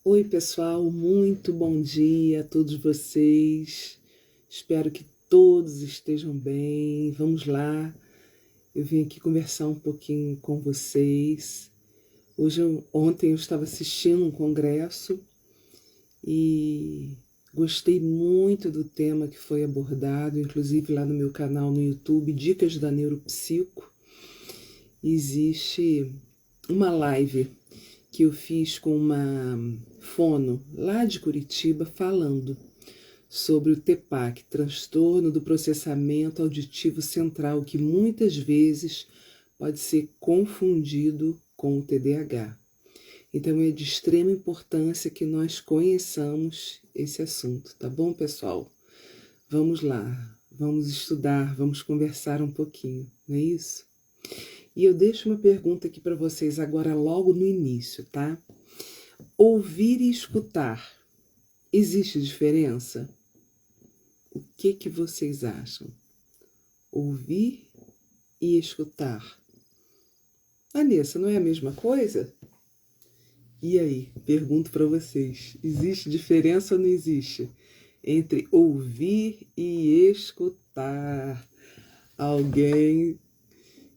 Oi, pessoal, muito bom dia a todos vocês. Espero que todos estejam bem. Vamos lá, eu vim aqui conversar um pouquinho com vocês. Ontem eu estava assistindo um congresso e gostei muito do tema que foi abordado, inclusive lá no meu canal no YouTube, Dicas da Neuropsico. Existe uma live que eu fiz com uma fono lá de Curitiba falando sobre o TPAC, transtorno do processamento auditivo central, que muitas vezes pode ser confundido com o TDAH. Então é de extrema importância que nós conheçamos esse assunto, tá bom, pessoal? Vamos lá, vamos estudar, vamos conversar um pouquinho, não é isso? E eu deixo uma pergunta aqui para vocês agora logo no início, tá? Ouvir e escutar, existe diferença? O que vocês acham? Ouvir e escutar. Vanessa, não é a mesma coisa? E aí, pergunto para vocês, existe diferença ou não existe entre ouvir e escutar? Alguém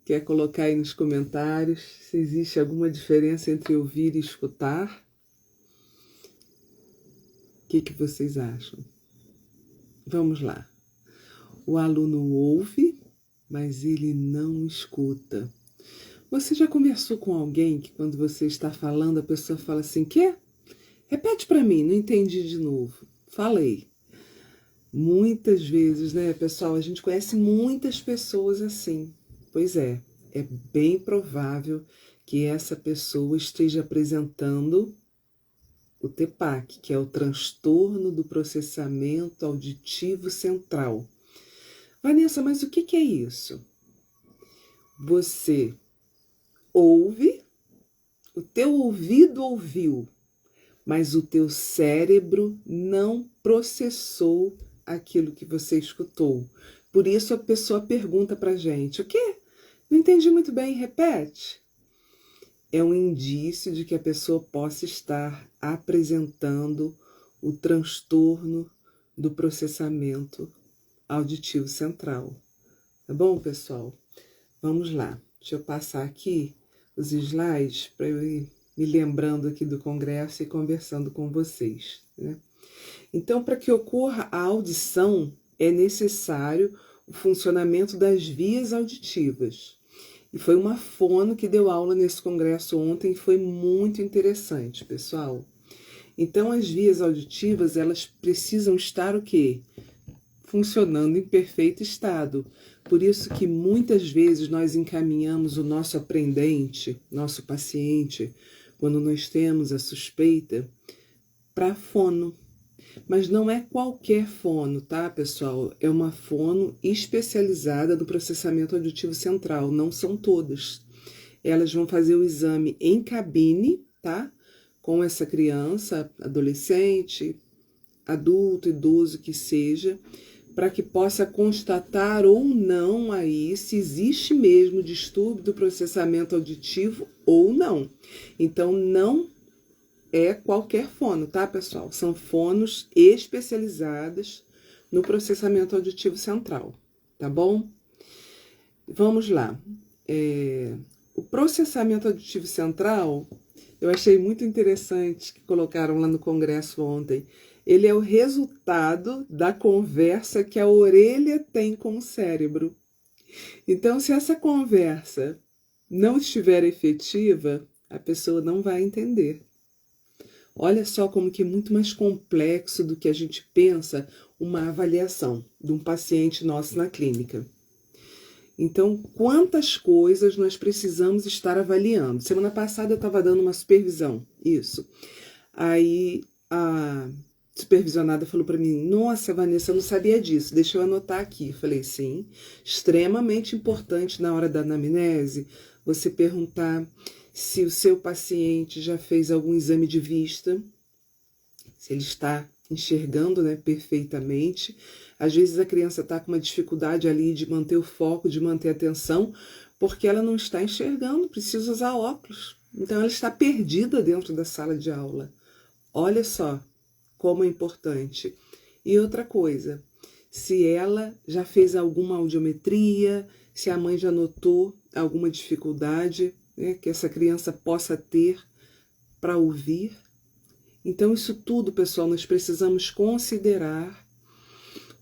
quer colocar aí nos comentários se existe alguma diferença entre ouvir e escutar? O que vocês acham? Vamos lá. O aluno ouve, mas ele não escuta. Você já conversou com alguém que quando você está falando, a pessoa fala assim, quê? Repete para mim, não entendi de novo. Falei. Muitas vezes, né, pessoal, a gente conhece muitas pessoas assim. Pois é bem provável que essa pessoa esteja apresentando o TPAC, que é o transtorno do processamento auditivo central. Vanessa, mas o que é isso? Você ouve, o teu ouvido ouviu, mas o teu cérebro não processou aquilo que você escutou. Por isso a pessoa pergunta pra gente, o quê? Não entendi muito bem, repete. É um indício de que a pessoa possa estar apresentando o transtorno do processamento auditivo central. Tá bom, pessoal? Vamos lá. Deixa eu passar aqui os slides para eu ir me lembrando aqui do congresso e conversando com vocês, né? Então, para que ocorra a audição, é necessário o funcionamento das vias auditivas. E foi uma fono que deu aula nesse congresso ontem, foi muito interessante, pessoal. Então, as vias auditivas, elas precisam estar o quê? Funcionando em perfeito estado. Por isso que muitas vezes nós encaminhamos o nosso aprendente, nosso paciente, quando nós temos a suspeita, para fono. Mas não é qualquer fono, tá, pessoal? É uma fono especializada do processamento auditivo central, não são todas. Elas vão fazer o exame em cabine, tá? Com essa criança, adolescente, adulto, idoso que seja, para que possa constatar ou não aí se existe mesmo distúrbio do processamento auditivo ou não. Então, não é qualquer fono, tá, pessoal? São fonos especializadas no processamento auditivo central, tá bom? Vamos lá. O processamento auditivo central, eu achei muito interessante que colocaram lá no congresso ontem. Ele é o resultado da conversa que a orelha tem com o cérebro. Então, se essa conversa não estiver efetiva, a pessoa não vai entender. Olha só como que é muito mais complexo do que a gente pensa uma avaliação de um paciente nosso na clínica. Então, quantas coisas nós precisamos estar avaliando? Semana passada eu estava dando uma supervisão, isso. Aí a supervisionada falou para mim, nossa, Vanessa, eu não sabia disso, deixa eu anotar aqui. Falei, sim, extremamente importante na hora da anamnese, você perguntar se o seu paciente já fez algum exame de vista, se ele está enxergando, né, perfeitamente. Às vezes a criança está com uma dificuldade ali de manter o foco, de manter a atenção, porque ela não está enxergando, precisa usar óculos. Então ela está perdida dentro da sala de aula. Olha só como é importante. E outra coisa, se ela já fez alguma audiometria, se a mãe já notou alguma dificuldade, né, que essa criança possa ter para ouvir. Então, isso tudo, pessoal, nós precisamos considerar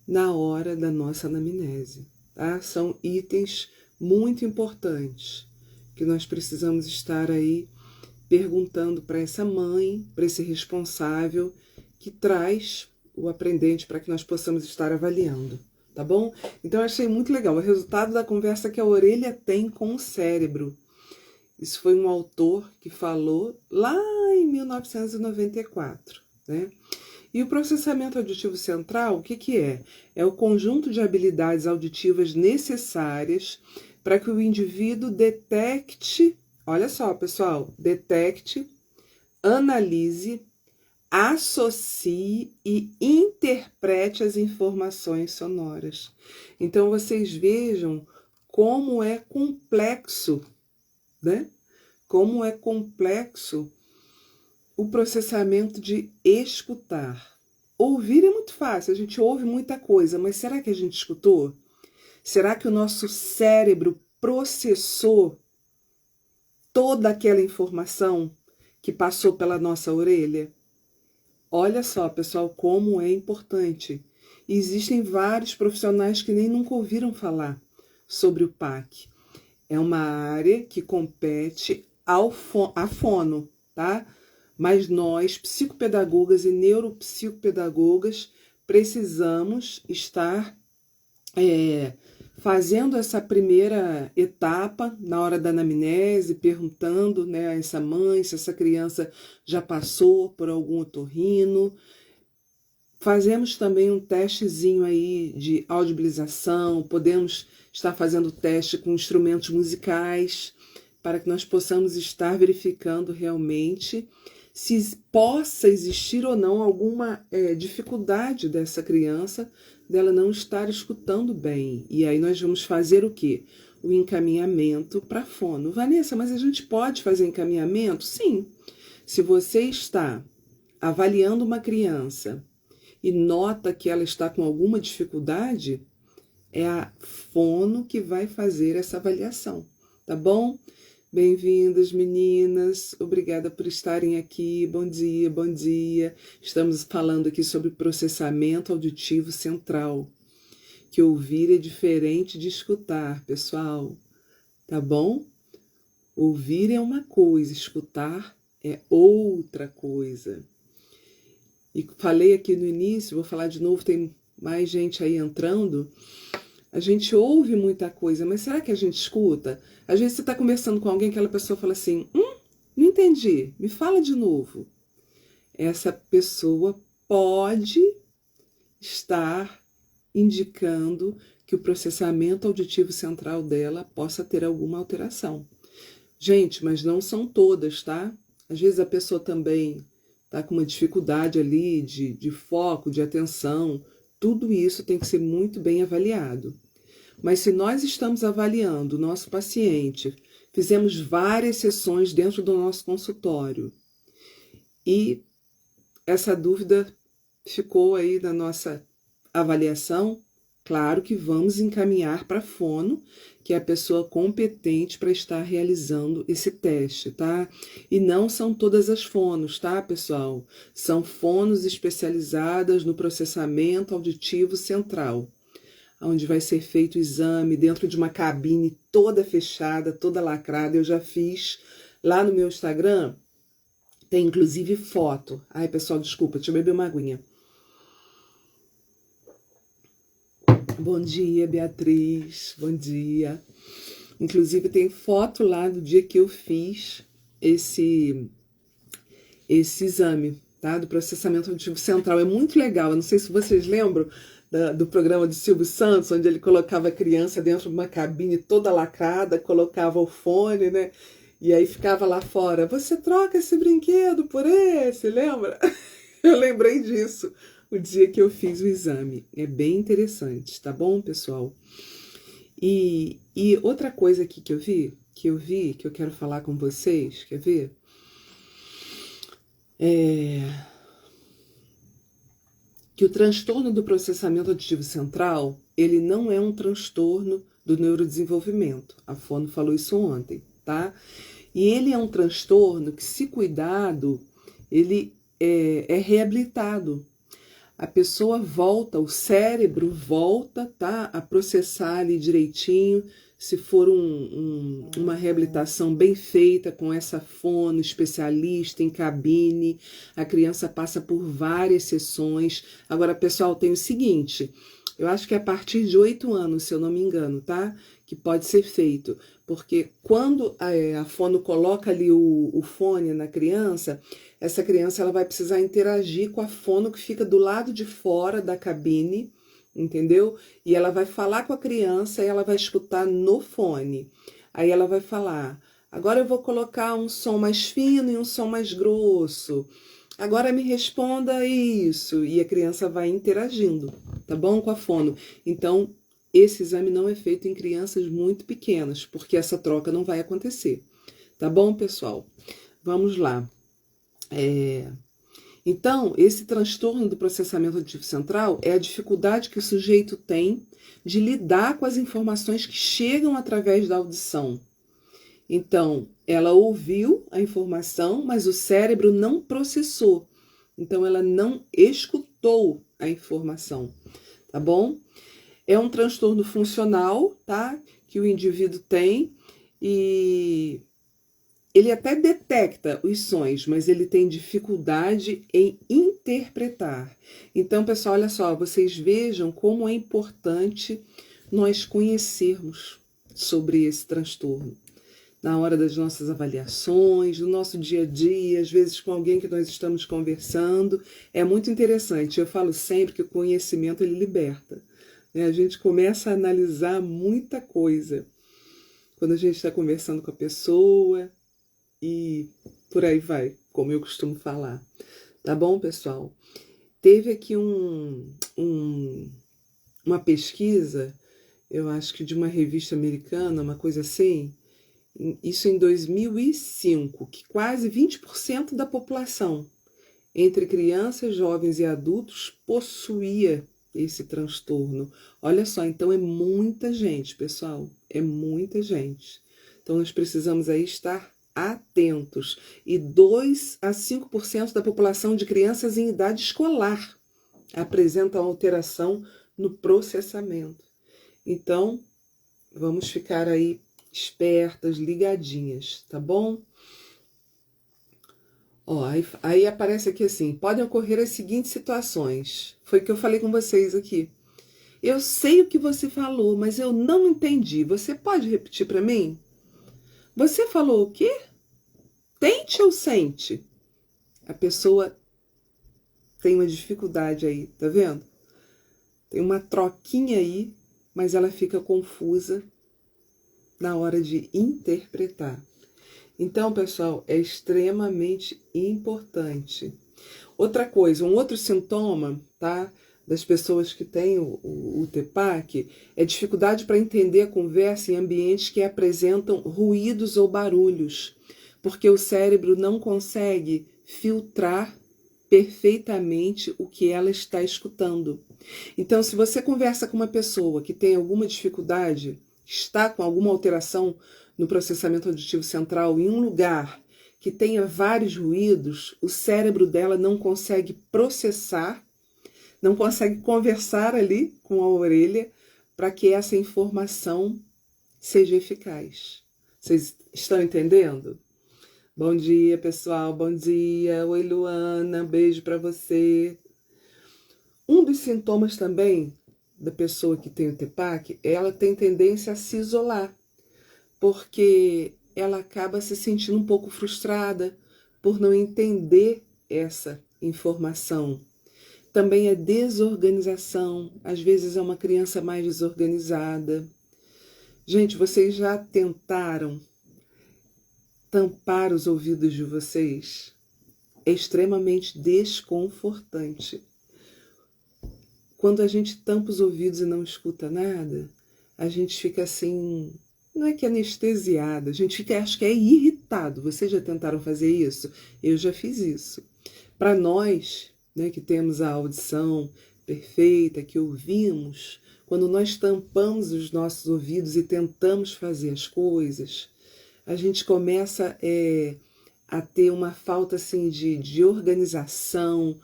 na hora da nossa anamnese, tá? São itens muito importantes que nós precisamos estar aí perguntando para essa mãe, para esse responsável que traz o aprendente para que nós possamos estar avaliando, tá bom? Então eu achei muito legal o resultado da conversa que a orelha tem com o cérebro. Isso foi um autor que falou lá em 1994, né? E o processamento auditivo central, o que que é? É o conjunto de habilidades auditivas necessárias para que o indivíduo detecte, olha só, pessoal, detecte, analise, associe e interprete as informações sonoras. Então, vocês vejam como é complexo, né? Como é complexo o processamento de escutar. Ouvir é muito fácil, a gente ouve muita coisa, mas será que a gente escutou? Será que o nosso cérebro processou toda aquela informação que passou pela nossa orelha? Olha só, pessoal, como é importante. E existem vários profissionais que nem nunca ouviram falar sobre o PAC. É uma área que compete à fono, tá? Mas nós, psicopedagogas e neuropsicopedagogas, precisamos estar fazendo essa primeira etapa na hora da anamnese, perguntando, né, a essa mãe se essa criança já passou por algum otorrino. Fazemos também um testezinho aí de audibilização, podemos estar fazendo teste com instrumentos musicais, para que nós possamos estar verificando realmente se possa existir ou não alguma dificuldade dessa criança, dela não estar escutando bem. E aí nós vamos fazer o quê? O encaminhamento para fono. Vanessa, mas a gente pode fazer encaminhamento? Sim. Se você está avaliando uma criança e nota que ela está com alguma dificuldade, é a fono que vai fazer essa avaliação, tá bom? Bem-vindas, meninas. Obrigada por estarem aqui. Bom dia, bom dia. Estamos falando aqui sobre processamento auditivo central. Que ouvir é diferente de escutar, pessoal. Tá bom? Ouvir é uma coisa, escutar é outra coisa. E falei aqui no início, vou falar de novo, tem mais gente aí entrando. A gente ouve muita coisa, mas será que a gente escuta? Às vezes você está conversando com alguém, aquela pessoa fala assim, não entendi, me fala de novo. Essa pessoa pode estar indicando que o processamento auditivo central dela possa ter alguma alteração. Gente, mas não são todas, tá? Às vezes a pessoa também está com uma dificuldade ali de foco, de atenção. Tudo isso tem que ser muito bem avaliado. Mas se nós estamos avaliando o nosso paciente, fizemos várias sessões dentro do nosso consultório e essa dúvida ficou aí na nossa avaliação, claro que vamos encaminhar para a fono, que é a pessoa competente para estar realizando esse teste, tá? E não são todas as fonos, tá, pessoal? São fonos especializadas no processamento auditivo central, onde vai ser feito o exame dentro de uma cabine toda fechada, toda lacrada. Eu já fiz lá no meu Instagram, tem inclusive foto. Ai, pessoal, desculpa, deixa eu beber uma aguinha. Bom dia, Beatriz, bom dia. Inclusive tem foto lá do dia que eu fiz esse exame, tá? Do processamento auditivo central. É muito legal, eu não sei se vocês lembram do programa de Silvio Santos, onde ele colocava a criança dentro de uma cabine toda lacrada, colocava o fone, né? E aí ficava lá fora, você troca esse brinquedo por esse, lembra? Eu lembrei disso o dia que eu fiz o exame. É bem interessante, tá bom, pessoal? E outra coisa aqui que eu vi, que eu quero falar com vocês, quer ver? que o transtorno do processamento auditivo central, ele não é um transtorno do neurodesenvolvimento. A Fono falou isso ontem, tá? E ele é um transtorno que, se cuidado, ele é reabilitado. A pessoa volta, o cérebro volta, tá, a processar ali direitinho. Se for uma reabilitação bem feita com essa fono, especialista em cabine, a criança passa por várias sessões. Agora, pessoal, tem o seguinte, eu acho que é a partir de 8 anos, se eu não me engano, tá? Que pode ser feito. Porque quando a fono coloca ali o fone na criança, essa criança ela vai precisar interagir com a fono que fica do lado de fora da cabine, entendeu? E ela vai falar com a criança e ela vai escutar no fone. Aí ela vai falar, agora eu vou colocar um som mais fino e um som mais grosso. Agora me responda isso. E a criança vai interagindo, tá bom? Com a fono. Então, esse exame não é feito em crianças muito pequenas, porque essa troca não vai acontecer. Tá bom, pessoal? Vamos lá. Então, esse transtorno do processamento auditivo central é a dificuldade que o sujeito tem de lidar com as informações que chegam através da audição. Então, ela ouviu a informação, mas o cérebro não processou. Então, ela não escutou a informação, tá bom? É um transtorno funcional, tá? Que o indivíduo tem e ele até detecta os sons, mas ele tem dificuldade em interpretar. Então, pessoal, olha só, vocês vejam como é importante nós conhecermos sobre esse transtorno. Na hora das nossas avaliações, no nosso dia a dia, às vezes com alguém que nós estamos conversando, é muito interessante. Eu falo sempre que o conhecimento ele liberta. A gente começa a analisar muita coisa quando a gente está conversando com a pessoa e por aí vai, como eu costumo falar. Tá bom, pessoal? Teve aqui uma pesquisa, eu acho que de uma revista americana, uma coisa assim, isso em 2005, que quase 20% da população, entre crianças, jovens e adultos, possuía esse transtorno. Olha só, então é muita gente, pessoal, é muita gente. Então nós precisamos aí estar atentos. E 2 a 5% da população de crianças em idade escolar apresentam alteração no processamento. Então, vamos ficar aí espertas, ligadinhas, tá bom? Ó, aí aparece aqui assim, podem ocorrer as seguintes situações. Foi o que eu falei com vocês aqui. Eu sei o que você falou, mas eu não entendi. Você pode repetir para mim? Você falou o quê? Tente ou sente? A pessoa tem uma dificuldade aí, tá vendo? Tem uma troquinha aí, mas ela fica confusa na hora de interpretar. Então, pessoal, é extremamente importante. Outra coisa, um outro sintoma, tá, das pessoas que têm o TPAC é dificuldade para entender a conversa em ambientes que apresentam ruídos ou barulhos, porque o cérebro não consegue filtrar perfeitamente o que ela está escutando. Então, se você conversa com uma pessoa que tem alguma dificuldade, está com alguma alteração no processamento auditivo central em um lugar que tenha vários ruídos, o cérebro dela não consegue processar, não consegue conversar ali com a orelha para que essa informação seja eficaz. Vocês estão entendendo? Bom dia, pessoal. Bom dia. Oi, Luana. Beijo para você. Um dos sintomas também da pessoa que tem o TPAC, ela tem tendência a se isolar, porque ela acaba se sentindo um pouco frustrada por não entender essa informação. Também é desorganização, às vezes é uma criança mais desorganizada. Gente, vocês já tentaram tampar os ouvidos de vocês? É extremamente desconfortante. Quando a gente tampa os ouvidos e não escuta nada, a gente fica assim, não é que anestesiada, a gente fica, acho que é irritado. Vocês já tentaram fazer isso? Eu já fiz isso. Para nós, né, que temos a audição perfeita, que ouvimos, quando nós tampamos os nossos ouvidos e tentamos fazer as coisas, a gente começa a ter uma falta assim, de organização,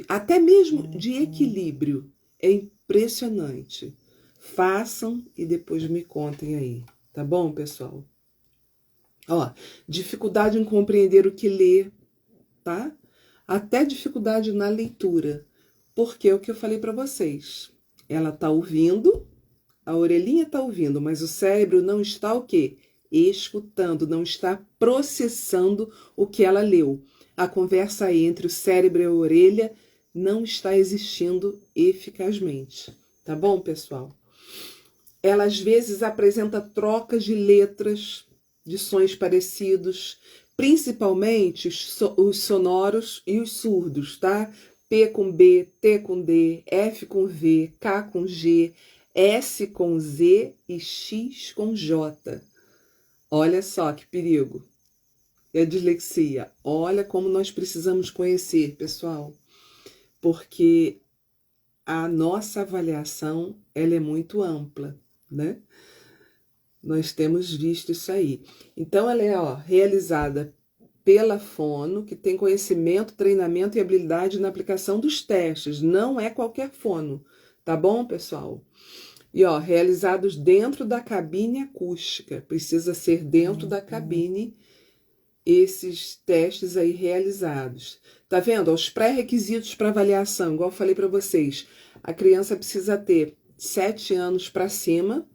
até mesmo de equilíbrio. É impressionante. Façam e depois me contem aí, tá bom, pessoal? Ó, dificuldade em compreender o que lê, tá? Até dificuldade na leitura. Porque é o que eu falei para vocês. Ela tá ouvindo, a orelhinha tá ouvindo, mas o cérebro não está o quê? Escutando, não está processando o que ela leu. A conversa aí entre o cérebro e a orelha não está existindo eficazmente. Tá bom, pessoal? Ela às vezes apresenta trocas de letras, de sons parecidos, principalmente os sonoros e os surdos, tá? P com B, T com D, F com V, K com G, S com Z e X com J. Olha só que perigo. E a dislexia. Olha como nós precisamos conhecer, pessoal. Porque a nossa avaliação, ela é muito ampla, né? Nós temos visto isso aí. Então, ela é realizada pela fono, que tem conhecimento, treinamento e habilidade na aplicação dos testes. Não é qualquer fono, tá bom, pessoal? E, realizados dentro da cabine acústica. Precisa ser dentro da cabine esses testes aí realizados. Tá vendo? Os pré-requisitos para avaliação, igual eu falei para vocês. A criança precisa ter 7 anos para cima,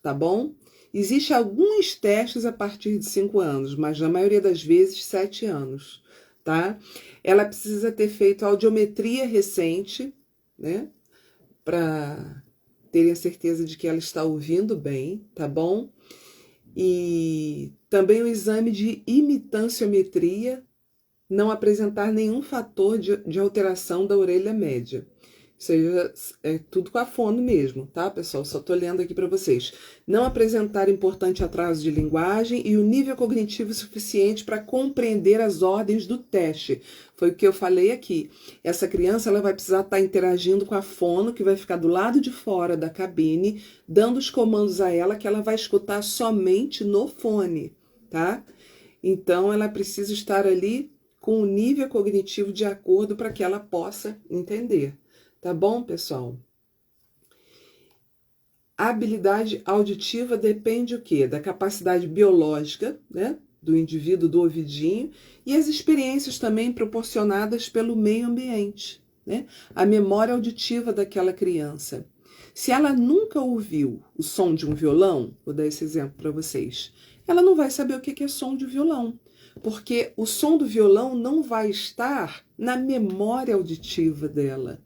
tá bom? Existem alguns testes a partir de 5 anos, mas na maioria das vezes 7 anos, tá? Ela precisa ter feito audiometria recente, né? Para terem a certeza de que ela está ouvindo bem, tá bom? E também o exame de imitanciometria, não apresentar nenhum fator de alteração da orelha média. Ou seja, é tudo com a fono mesmo, tá, pessoal? Só tô lendo aqui para vocês. Não apresentar importante atraso de linguagem e o nível cognitivo suficiente para compreender as ordens do teste. Foi o que eu falei aqui. Essa criança ela vai precisar estar interagindo com a fono, que vai ficar do lado de fora da cabine, dando os comandos a ela, que ela vai escutar somente no fone, tá? Então, ela precisa estar ali com o nível cognitivo de acordo para que ela possa entender. Tá bom, pessoal? A habilidade auditiva depende o quê? Da capacidade biológica, né? Do indivíduo, do ouvidinho, e as experiências também proporcionadas pelo meio ambiente, né? A memória auditiva daquela criança. Se ela nunca ouviu o som de um violão, vou dar esse exemplo para vocês, ela não vai saber o que é som de violão, porque o som do violão não vai estar na memória auditiva dela.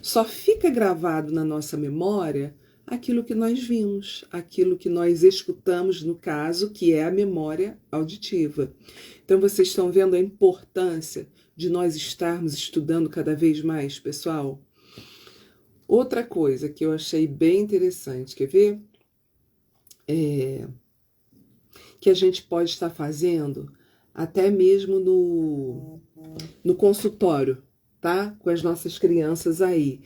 Só fica gravado na nossa memória aquilo que nós vimos, aquilo que nós escutamos, no caso, que é a memória auditiva. Então, vocês estão vendo a importância de nós estarmos estudando cada vez mais, pessoal? Outra coisa que eu achei bem interessante, quer ver? Que a gente pode estar fazendo até mesmo no consultório, tá? Com as nossas crianças aí.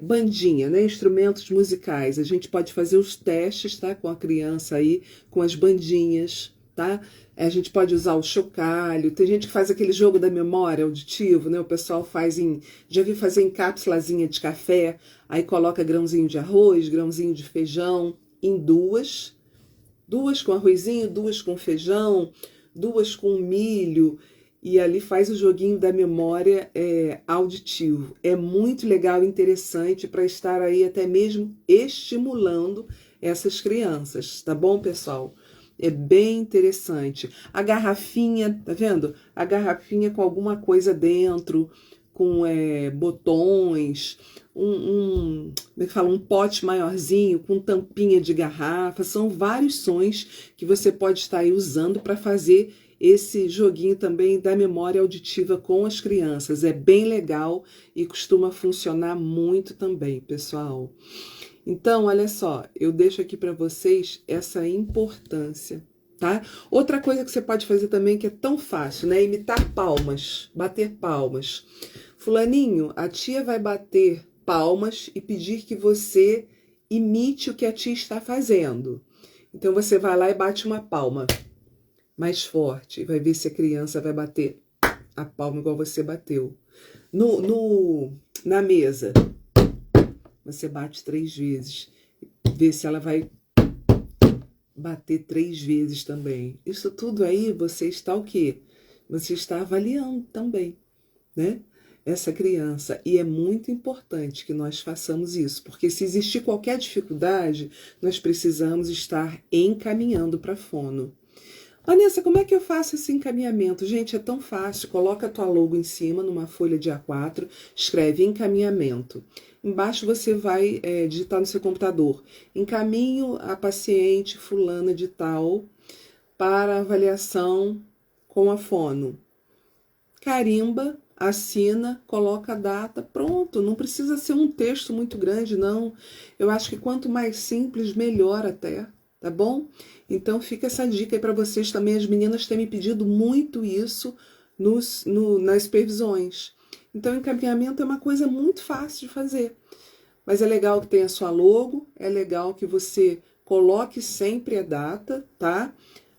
Bandinha, né? Instrumentos musicais. A gente pode fazer os testes, tá? Com a criança aí, com as bandinhas, tá? A gente pode usar o chocalho. Tem gente que faz aquele jogo da memória auditivo, né? O pessoal faz já vi fazer em cápsulazinha de café, aí coloca grãozinho de arroz, grãozinho de feijão, em duas com arrozinho, 2 com feijão, 2 com milho, e ali faz o joguinho da memória auditivo. É muito legal e interessante para estar aí até mesmo estimulando essas crianças, tá bom, pessoal? É bem interessante. A garrafinha, tá vendo? A garrafinha com alguma coisa dentro, com botões, como é que fala? Um pote maiorzinho com tampinha de garrafa. São vários sons que você pode estar aí usando para fazer esse joguinho também da memória auditiva com as crianças. É bem legal e costuma funcionar muito também, pessoal. Então, olha só, eu deixo aqui para vocês essa importância, tá? Outra coisa que você pode fazer também que é tão fácil, né? Imitar palmas, bater palmas. Fulaninho, a tia vai bater palmas e pedir que você imite o que a tia está fazendo. Então você vai lá e bate uma palma mais forte. Vai ver se a criança vai bater a palma igual você bateu. Na mesa, você bate 3 vezes. Vê se ela vai bater 3 vezes também. Isso tudo aí você está o quê? Você está avaliando também, né? Essa criança. E é muito importante que nós façamos isso, porque se existir qualquer dificuldade, nós precisamos estar encaminhando para a fono. Vanessa, como é que eu faço esse encaminhamento? Gente, é tão fácil. Coloca a tua logo em cima, numa folha de A4, escreve encaminhamento. Embaixo você vai digitar no seu computador. Encaminho a paciente fulana de tal para avaliação com a fono. Carimba, assina, coloca a data, pronto. Não precisa ser um texto muito grande, não. Eu acho que quanto mais simples, melhor até, tá bom? Então fica essa dica aí para vocês também. As meninas têm me pedido muito isso nas supervisões. Então encaminhamento é uma coisa muito fácil de fazer. Mas é legal que tenha a sua logo, é legal que você coloque sempre a data, tá?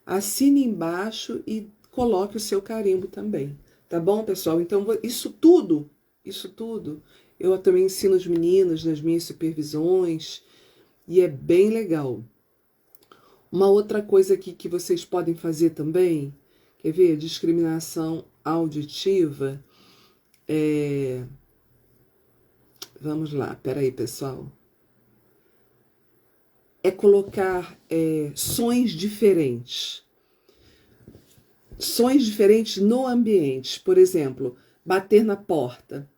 Assine embaixo e coloque o seu carimbo também. Tá bom, pessoal? Então, isso tudo, eu também ensino as meninas nas minhas supervisões e é bem legal. Uma outra coisa aqui que vocês podem fazer também, quer ver? Discriminação auditiva. Vamos lá, peraí, pessoal. É colocar sons diferentes. Sons diferentes no ambiente. Por exemplo, bater na porta.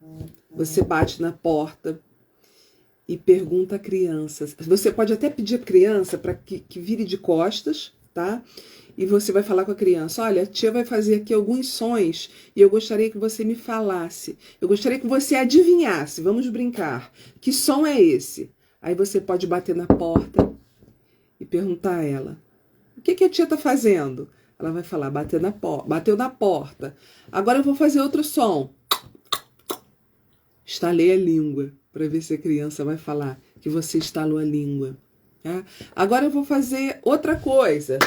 Você bate na porta e pergunta à criança. Você pode até pedir à criança para que vire de costas, tá? E você vai falar com a criança, olha, a tia vai fazer aqui alguns sons e eu gostaria que você me falasse. Eu gostaria que você adivinhasse, vamos brincar. Que som é esse? Aí você pode bater na porta e perguntar a ela, o que a tia está fazendo? Ela vai falar, bateu na porta. Agora eu vou fazer outro som. Estalei a língua, para ver se a criança vai falar que você estalou a língua. Tá? Agora eu vou fazer outra coisa.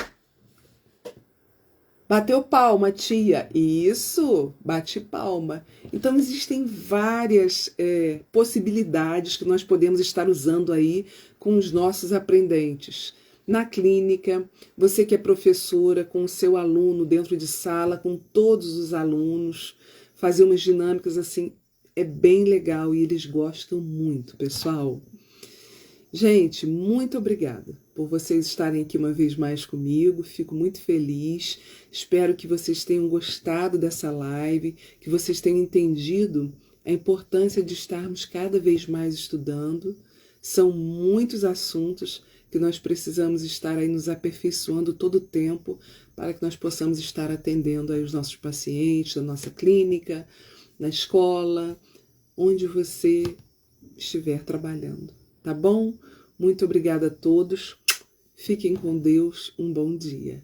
Bateu palma, tia. Isso, bate palma. Então existem várias possibilidades que nós podemos estar usando aí com os nossos aprendentes. Na clínica, você que é professora, com o seu aluno dentro de sala, com todos os alunos, fazer umas dinâmicas assim, é bem legal e eles gostam muito, pessoal. Gente, muito obrigada por vocês estarem aqui uma vez mais comigo, fico muito feliz, espero que vocês tenham gostado dessa live, que vocês tenham entendido a importância de estarmos cada vez mais estudando, são muitos assuntos que nós precisamos estar aí nos aperfeiçoando todo o tempo para que nós possamos estar atendendo aí os nossos pacientes, da nossa clínica, na escola, onde você estiver trabalhando, tá bom? Muito obrigada a todos, fiquem com Deus, um bom dia.